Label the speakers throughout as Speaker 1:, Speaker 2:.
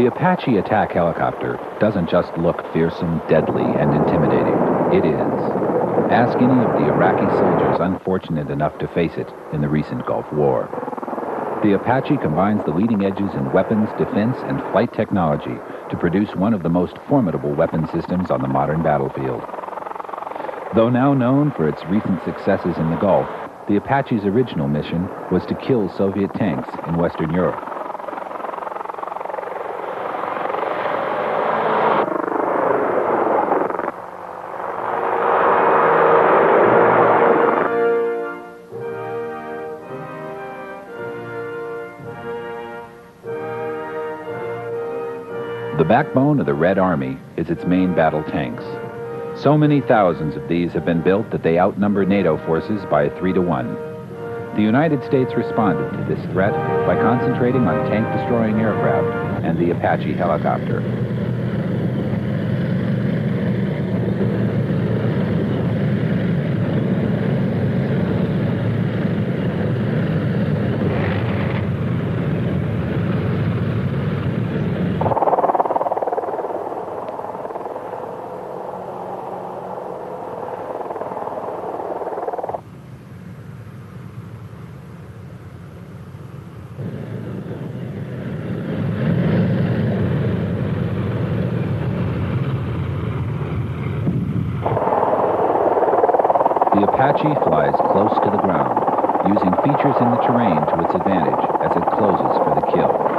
Speaker 1: The Apache attack helicopter doesn't just look fearsome, deadly, and intimidating. It is. Ask any of the Iraqi soldiers unfortunate enough to face it in the recent Gulf War. The Apache combines the leading edges in weapons, defense, and flight technology to produce one of the most formidable weapon systems on the modern battlefield. Though now known for its recent successes in the Gulf, the Apache's original mission was to kill Soviet tanks in Western Europe. The backbone of the Red Army is its main battle tanks. So many thousands of these have been built that they outnumber NATO forces by 3-to-1. The United States responded to this threat by concentrating on tank-destroying aircraft and the Apache helicopter. The Apache flies close to the ground, using features in the terrain to its advantage as it closes for the kill.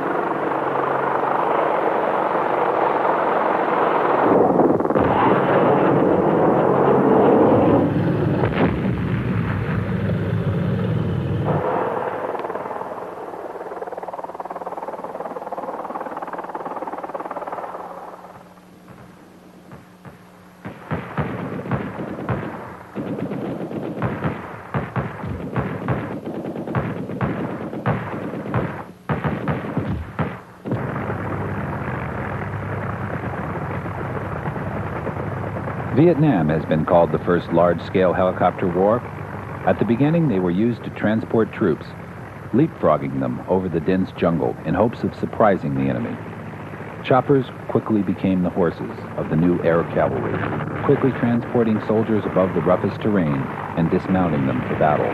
Speaker 1: Vietnam has been called the first large-scale helicopter war. At the beginning, they were used to transport troops, leapfrogging them over the dense jungle in hopes of surprising the enemy. Choppers quickly became the horses of the new air cavalry, quickly transporting soldiers above the roughest terrain and dismounting them for battle.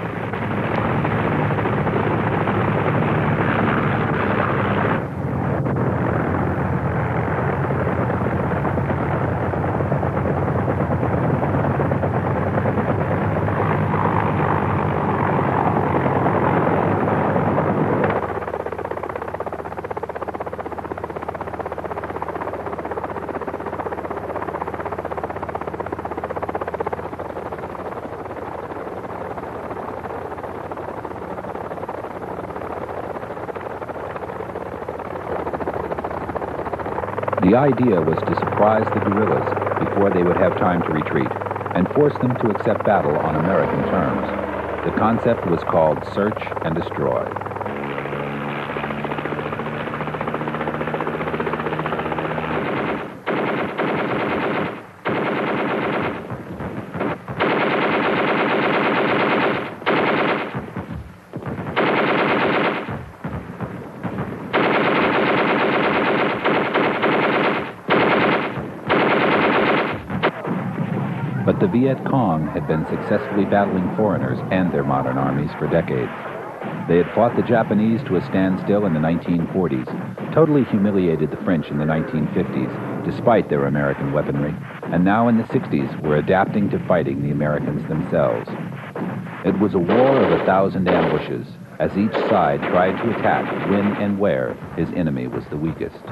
Speaker 1: The idea was to surprise the guerrillas before they would have time to retreat and force them to accept battle on American terms. The concept was called search and destroy. But the Viet Cong had been successfully battling foreigners and their modern armies for decades. They had fought the Japanese to a standstill in the 1940s, totally humiliated the French in the 1950s, despite their American weaponry, and now in the 60s were adapting to fighting the Americans themselves. It was a war of 1,000 ambushes, as each side tried to attack when and where his enemy was the weakest.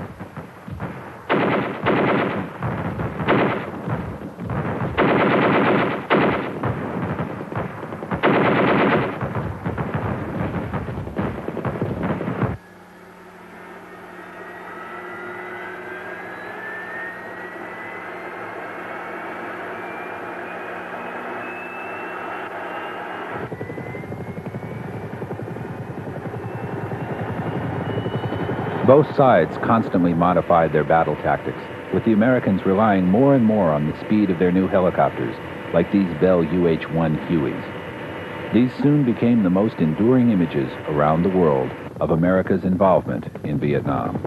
Speaker 1: Both sides constantly modified their battle tactics, with the Americans relying more and more on the speed of their new helicopters, like these Bell UH-1 Hueys. These soon became the most enduring images around the world of America's involvement in Vietnam.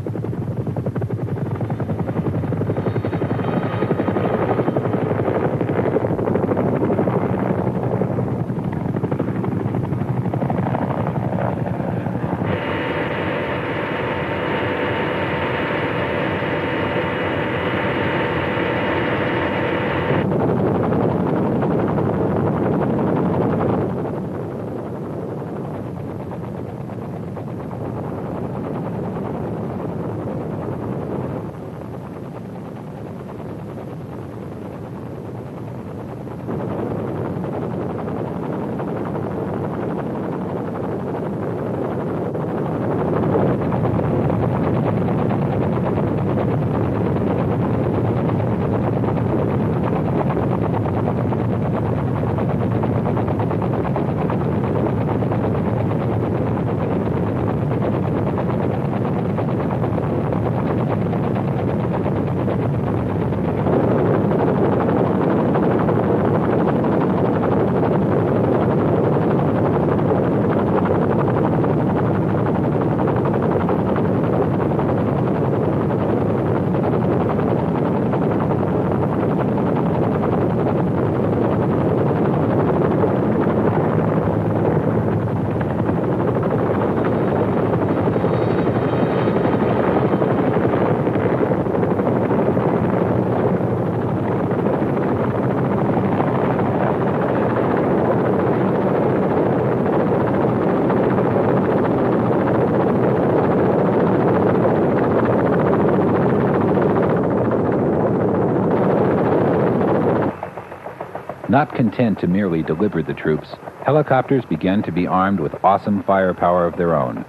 Speaker 1: Not content to merely deliver the troops, helicopters began to be armed with awesome firepower of their own.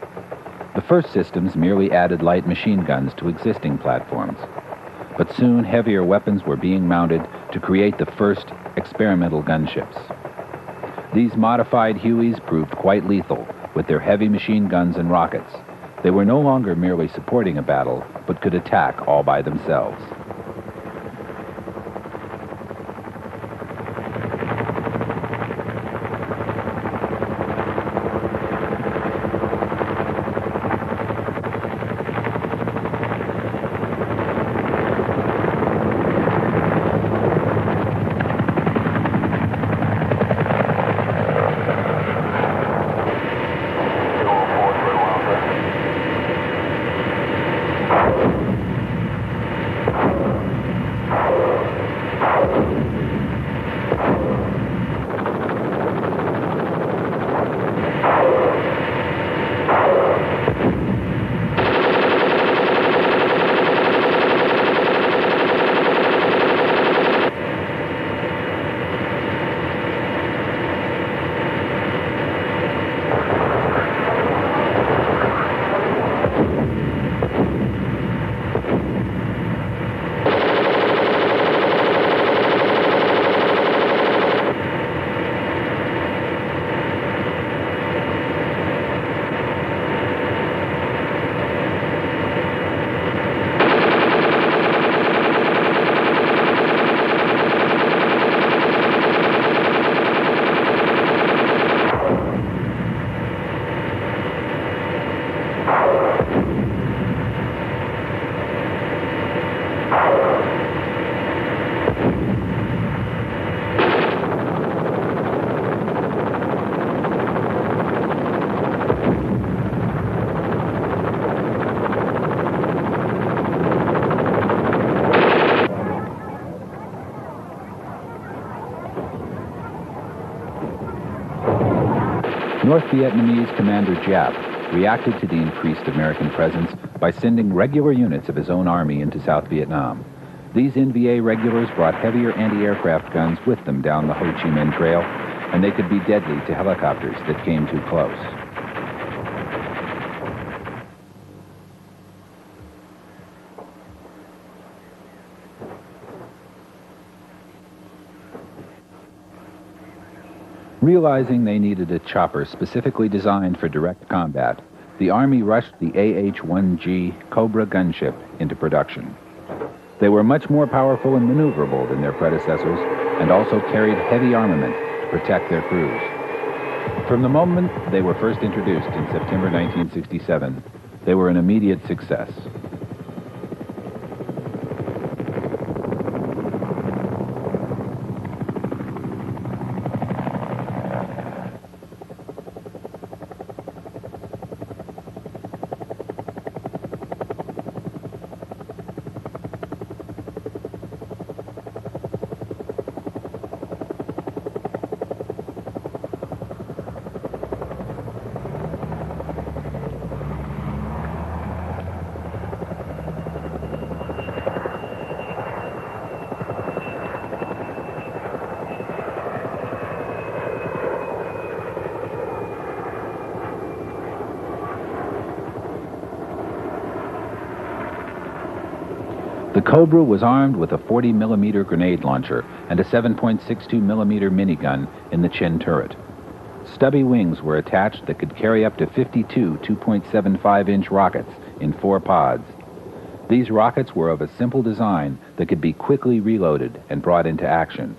Speaker 1: The first systems merely added light machine guns to existing platforms. But soon heavier weapons were being mounted to create the first experimental gunships. These modified Hueys proved quite lethal with their heavy machine guns and rockets. They were no longer merely supporting a battle, but could attack all by themselves. North Vietnamese Commander Giap reacted to the increased American presence by sending regular units of his own army into South Vietnam. These NVA regulars brought heavier anti-aircraft guns with them down the Ho Chi Minh Trail, and they could be deadly to helicopters that came too close. Realizing they needed a chopper specifically designed for direct combat, the Army rushed the AH-1G Cobra gunship into production. They were much more powerful and maneuverable than their predecessors, and also carried heavy armament to protect their crews. From the moment they were first introduced in September 1967, they were an immediate success. The Cobra was armed with a 40mm grenade launcher and a 7.62mm minigun in the chin turret. Stubby wings were attached that could carry up to 52 2.75-inch rockets in 4 pods. These rockets were of a simple design that could be quickly reloaded and brought into action.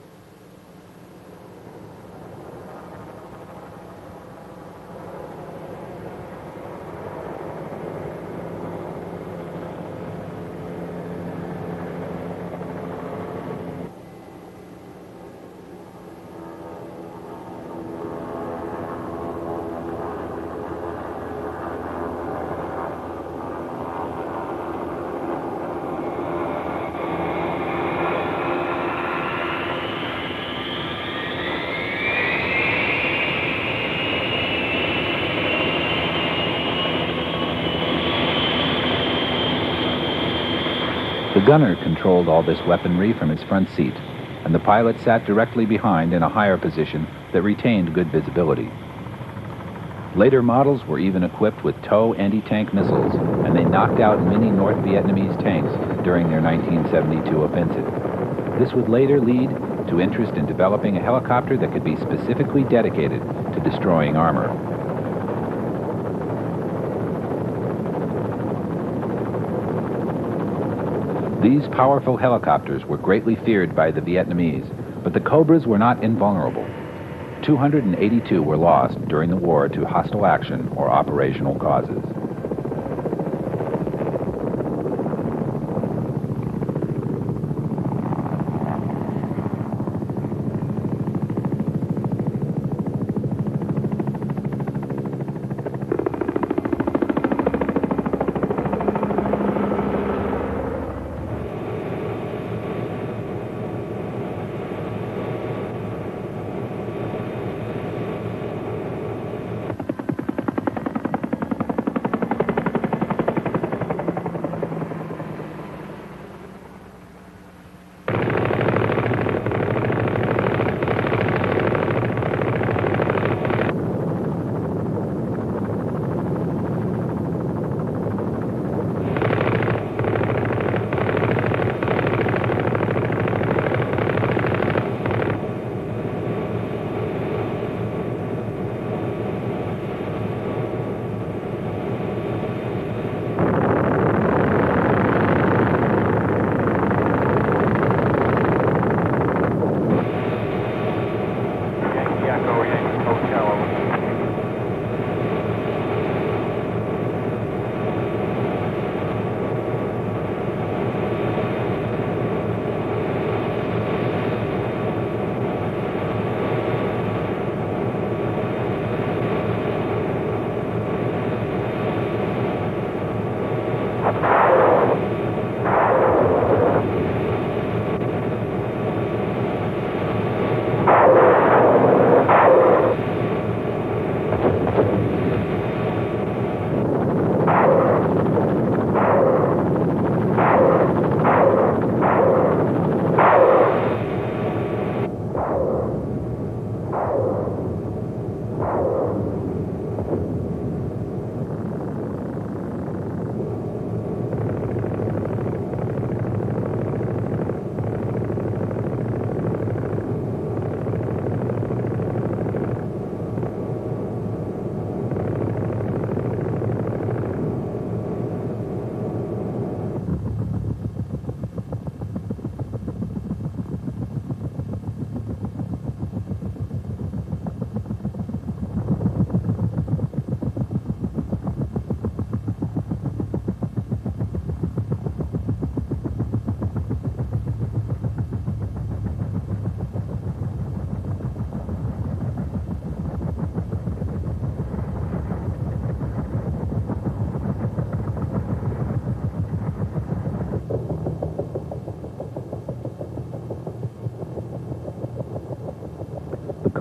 Speaker 1: The gunner controlled all this weaponry from his front seat. and the pilot sat directly behind in a higher position that retained good visibility. Later models were even equipped with TOW anti-tank missiles, and they knocked out many North Vietnamese tanks during their 1972 offensive. This would later lead to interest in developing a helicopter that could be specifically dedicated to destroying armor. These powerful helicopters were greatly feared by the Vietnamese, but the Cobras were not invulnerable. 282 were lost during the war to hostile action or operational causes.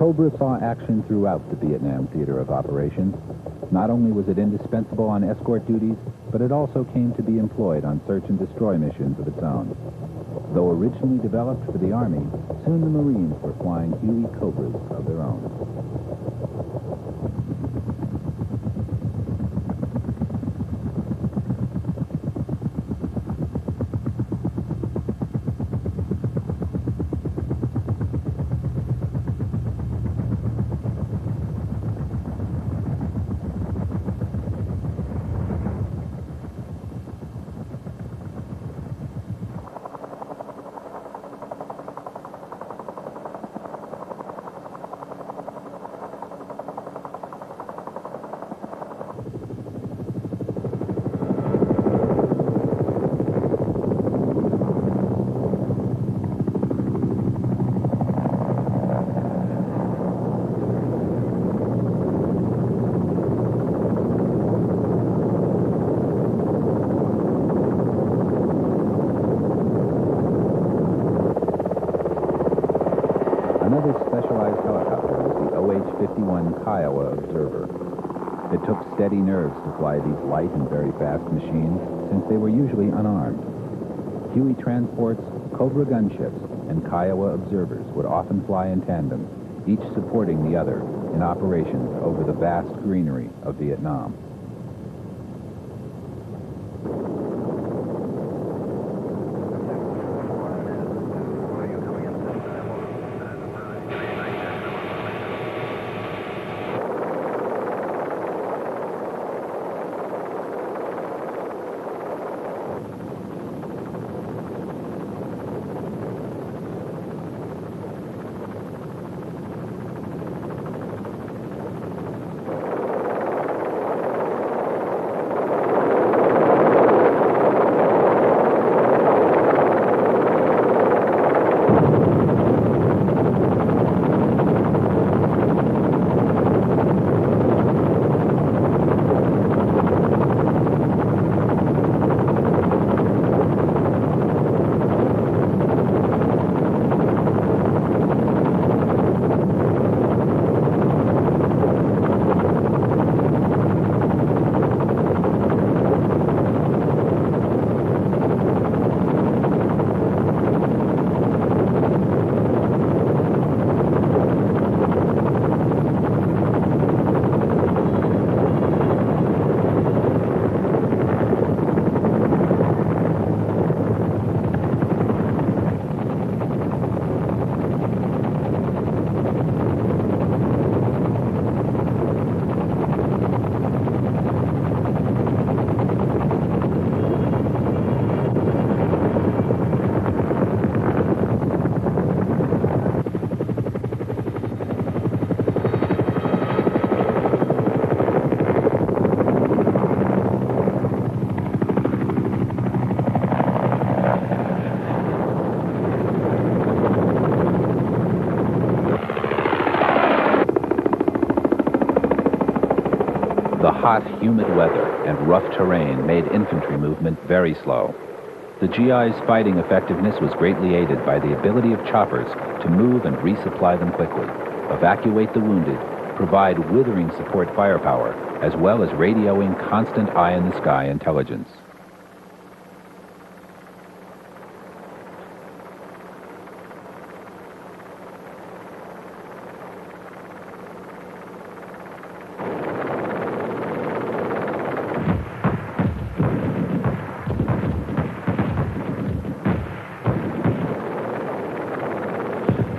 Speaker 1: Cobra saw action throughout the Vietnam theater of operations. Not only was it indispensable on escort duties, but it also came to be employed on search and destroy missions of its own. Though originally developed for the Army, soon the Marines were flying Huey Cobras of their own. Another specialized helicopter was the OH-51 Kiowa Observer. It took steady nerves to fly these light and very fast machines, since they were usually unarmed. Huey transports, Cobra gunships, and Kiowa observers would often fly in tandem, each supporting the other in operations over the vast greenery of Vietnam. The hot, humid weather and rough terrain made infantry movement very slow. The GI's fighting effectiveness was greatly aided by the ability of choppers to move and resupply them quickly, evacuate the wounded, provide withering support firepower, as well as radioing constant eye-in-the-sky intelligence.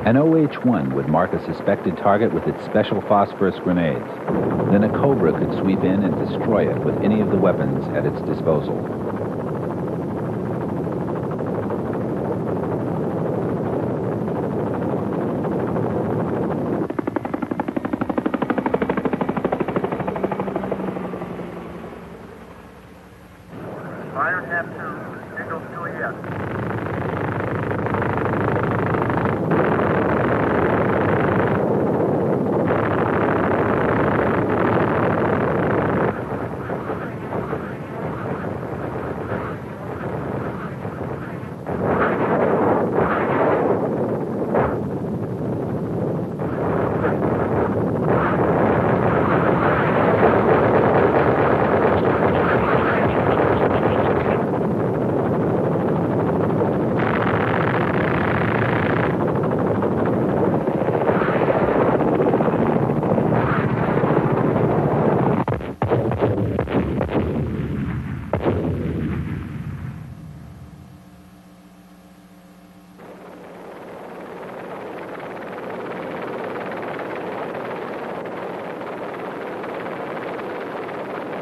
Speaker 1: An OH-1 would mark a suspected target with its special phosphorus grenades. Then a Cobra could sweep in and destroy it with any of the weapons at its disposal.
Speaker 2: Fire half two, signal still yes.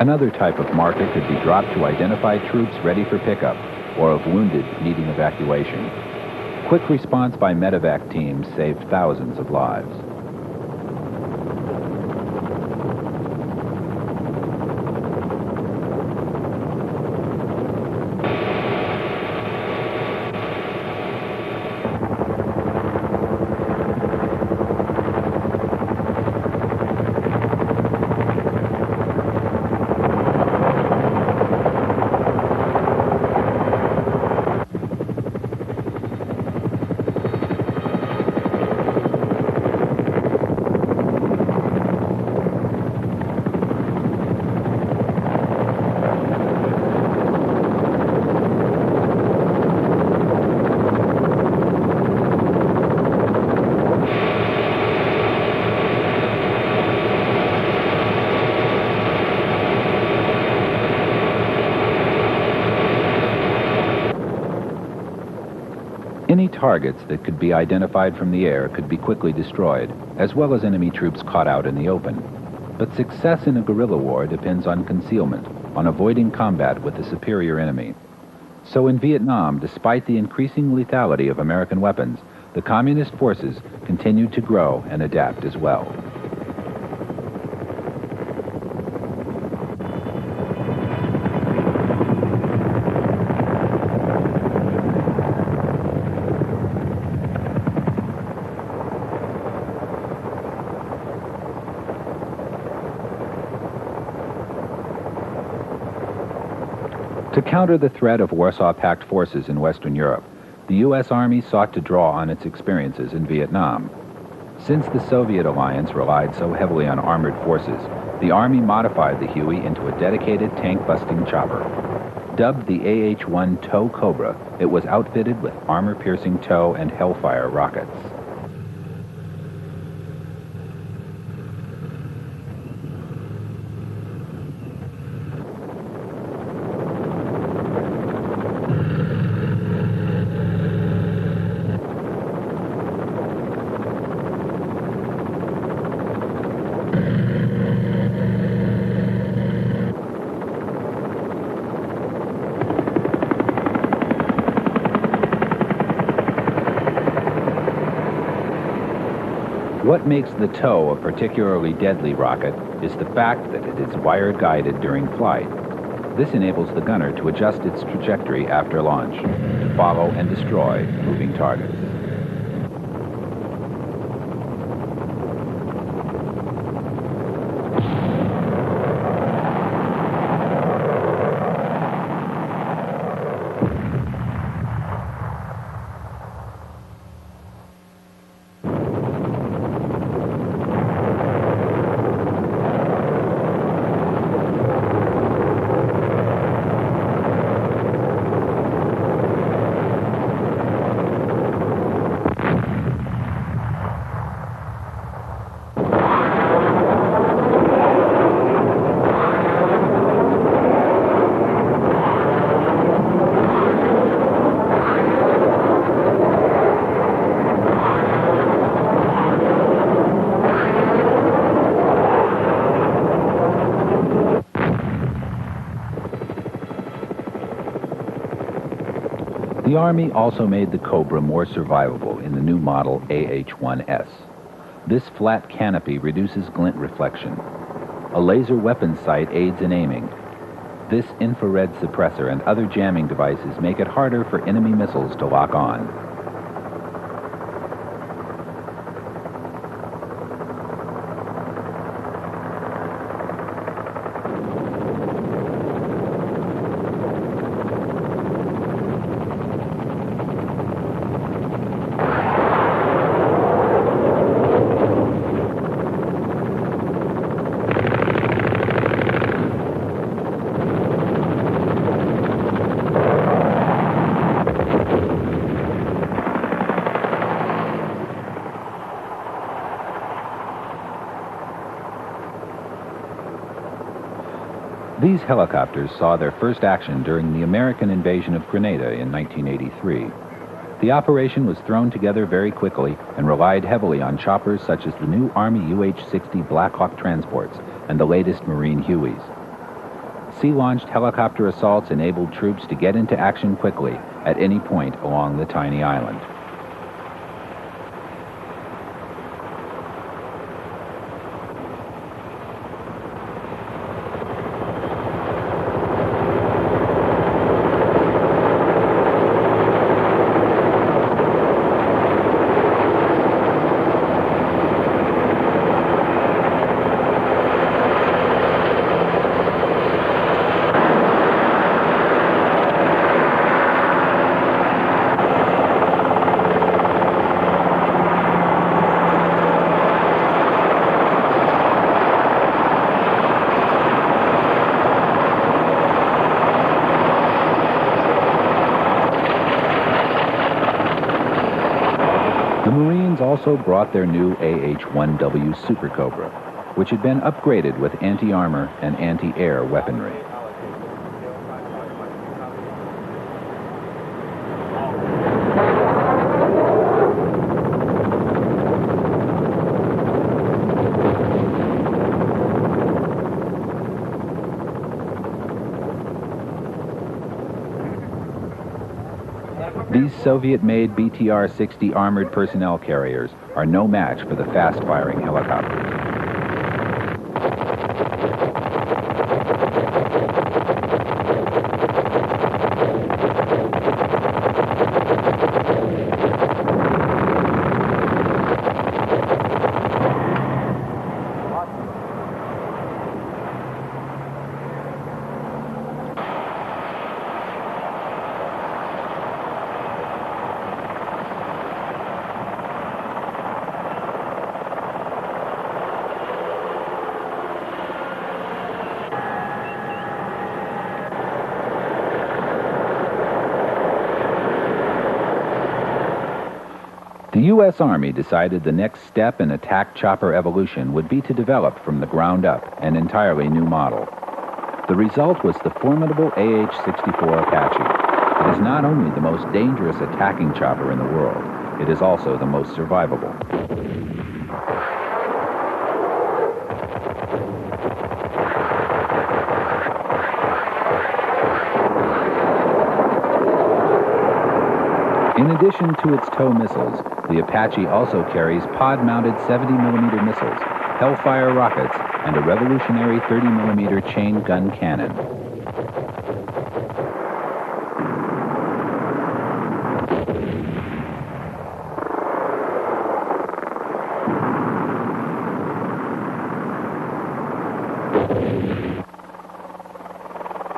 Speaker 1: Another type of marker could be dropped to identify troops ready for pickup or of wounded needing evacuation. Quick response by medevac teams saved thousands of lives. targets that could be identified from the air could be quickly destroyed, as well as enemy troops caught out in the open. But success in a guerrilla war depends on concealment, on avoiding combat with a superior enemy. So in Vietnam, despite the increasing lethality of American weapons, the communist forces continued to grow and adapt as well. To counter the threat of Warsaw Pact forces in Western Europe, the U.S. Army sought to draw on its experiences in Vietnam. Since the Soviet alliance relied so heavily on armored forces, the Army modified the Huey into a dedicated tank-busting chopper. Dubbed the AH-1 TOW Cobra, it was outfitted with armor-piercing TOW and Hellfire rockets. What makes the TOW a particularly deadly rocket is the fact that it is wire-guided during flight. This enables the gunner to adjust its trajectory after launch, to follow and destroy moving targets. The Army also made the Cobra more survivable in the new model AH-1S. This flat canopy reduces glint reflection. A laser weapon sight aids in aiming. This infrared suppressor and other jamming devices make it harder for enemy missiles to lock on. These helicopters saw their first action during the American invasion of Grenada in 1983. The operation was thrown together very quickly and relied heavily on choppers such as the new Army UH-60 Black Hawk transports and the latest Marine Hueys. Sea-launched helicopter assaults enabled troops to get into action quickly at any point along the tiny island. The Marines also brought their new AH-1W Super Cobra, which had been upgraded with anti-armor and anti-air weaponry. These Soviet-made BTR-60 armored personnel carriers are no match for the fast-firing helicopters. The U.S. Army decided the next step in attack chopper evolution would be to develop from the ground up an entirely new model. The result was the formidable AH-64 Apache. It is not only the most dangerous attacking chopper in the world, it is also the most survivable. In addition to its tow missiles, the Apache also carries pod-mounted 70mm missiles, Hellfire rockets, and a revolutionary 30mm chain gun cannon.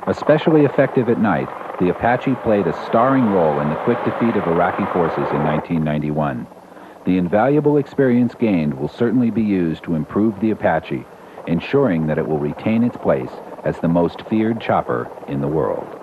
Speaker 1: Especially effective at night, the Apache played a starring role in the quick defeat of Iraqi forces in 1991. The invaluable experience gained will certainly be used to improve the Apache, ensuring that it will retain its place as the most feared chopper in the world.